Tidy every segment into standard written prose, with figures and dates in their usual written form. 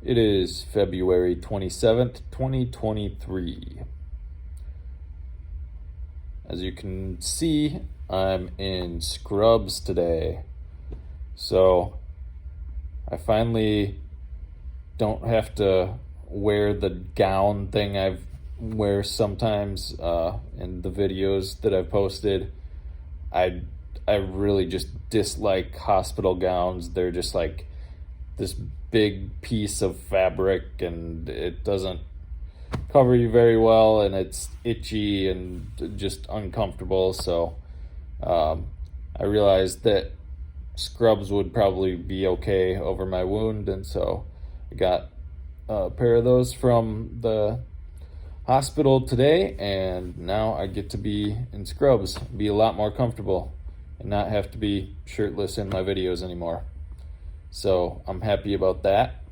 It is February 27th, 2023. As you can see, I'm in scrubs today. So I finally don't have to wear the gown thing I wear sometimes in the videos that I've posted. I I really just dislike hospital gowns. They're just like this big piece of fabric and it doesn't cover you very well and it's itchy and just uncomfortable. So um, I realized that scrubs would probably be okay over my wound, and so I got a pair of those from the hospital today, and now I get to be in scrubs, be a lot more comfortable, and not have to be shirtless in my videos anymore. So I'm happy about that.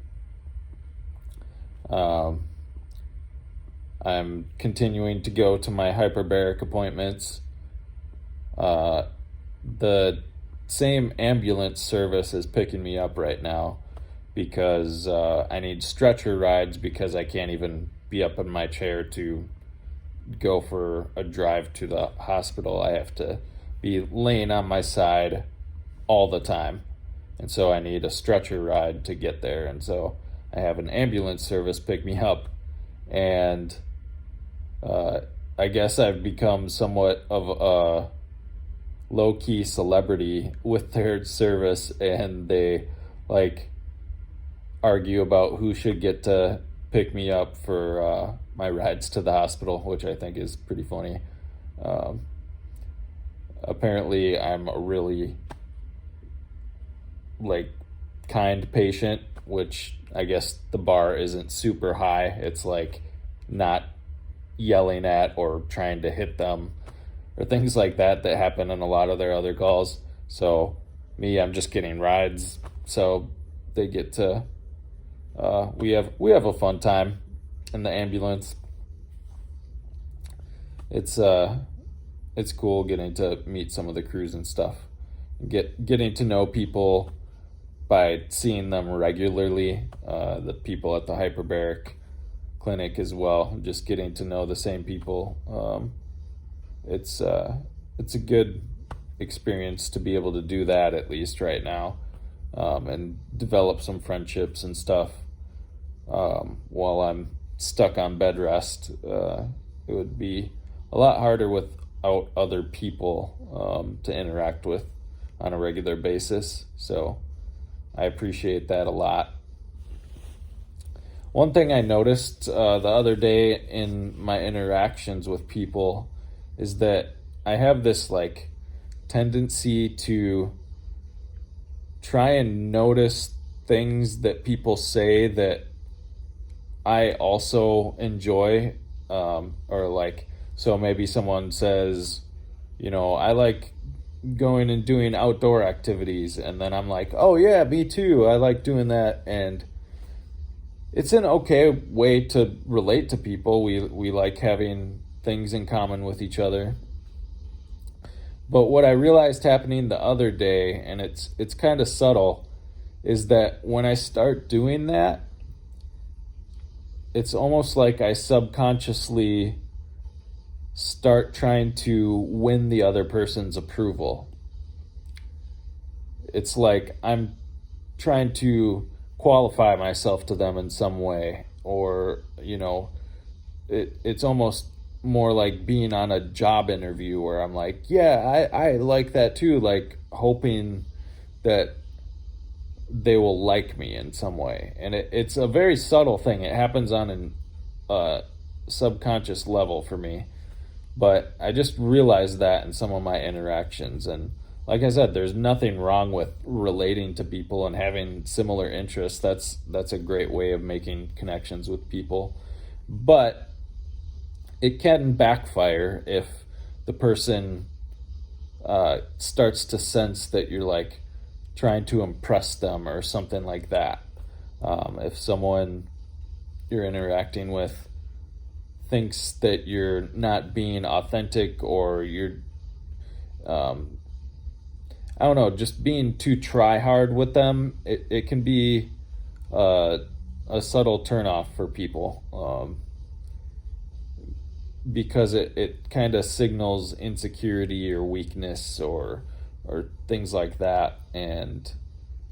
Um, I'm continuing to go to my hyperbaric appointments. The same ambulance service is picking me up right now because I need stretcher rides because I can't even be up in my chair to go for a drive to the hospital. I have to be laying on my side all the time. And so I need a stretcher ride to get there. And so I have an ambulance service pick me up. And uh, I guess I've become somewhat of a low-key celebrity with their service, and they like argue about who should get to pick me up for my rides to the hospital, which I think is pretty funny. Um, Apparently I'm a really like kind patient, which I guess the bar isn't super high. It's like not yelling at or trying to hit them or things like that happen in a lot of their other calls. So me, I'm just getting rides, so they get to we have a fun time in the ambulance. It's it's cool getting to meet some of the crews and stuff. Getting to know people by seeing them regularly, the people at the hyperbaric clinic as well, just getting to know the same people. It's a good experience to be able to do that, at least right now, and develop some friendships and stuff while I'm stuck on bed rest. It would be a lot harder without other people to interact with on a regular basis. So I appreciate that a lot. One thing I noticed the other day in my interactions with people is that I have this like tendency to try and notice things that people say that I also enjoy, or like, so maybe someone says, I like going and doing outdoor activities, and then I'm like, oh yeah, me too, I like doing that. And it's an okay way to relate to people. We like having things in common with each other. But what I realized happening the other day, and it's kind of subtle, is that when I start doing that, it's almost like I subconsciously start trying to win the other person's approval. It's like I'm trying to qualify myself to them in some way, or it's almost more like being on a job interview where I'm like, yeah, I like that too, like hoping that they will like me in some way. And it's a very subtle thing. It happens on an subconscious level for me. But I just realized that in some of my interactions. And like I said, there's nothing wrong with relating to people and having similar interests. That's a great way of making connections with people. But it can backfire if the person starts to sense that you're like trying to impress them or something like that. If someone you're interacting with thinks that you're not being authentic, or you're I don't know, just being too try hard with them, it can be a subtle turnoff for people, because it kind of signals insecurity or weakness or things like that. And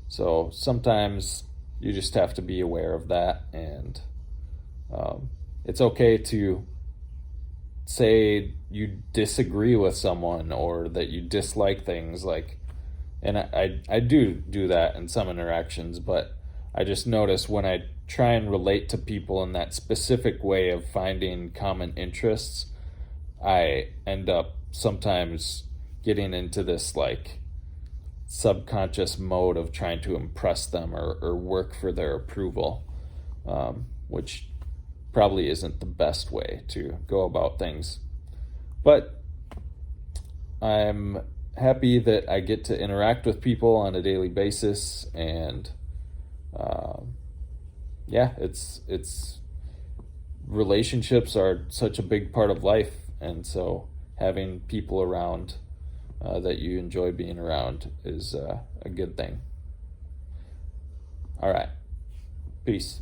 so sometimes you just have to be aware of that. And it's okay to say you disagree with someone or that you dislike things, like, and I do that in some interactions, but I just notice when I try and relate to people in that specific way of finding common interests, I end up sometimes getting into this like subconscious mode of trying to impress them or work for their approval, which probably isn't the best way to go about things. But I'm happy that I get to interact with people on a daily basis, and yeah, it's relationships are such a big part of life, and so having people around that you enjoy being around is a good thing. All right, peace.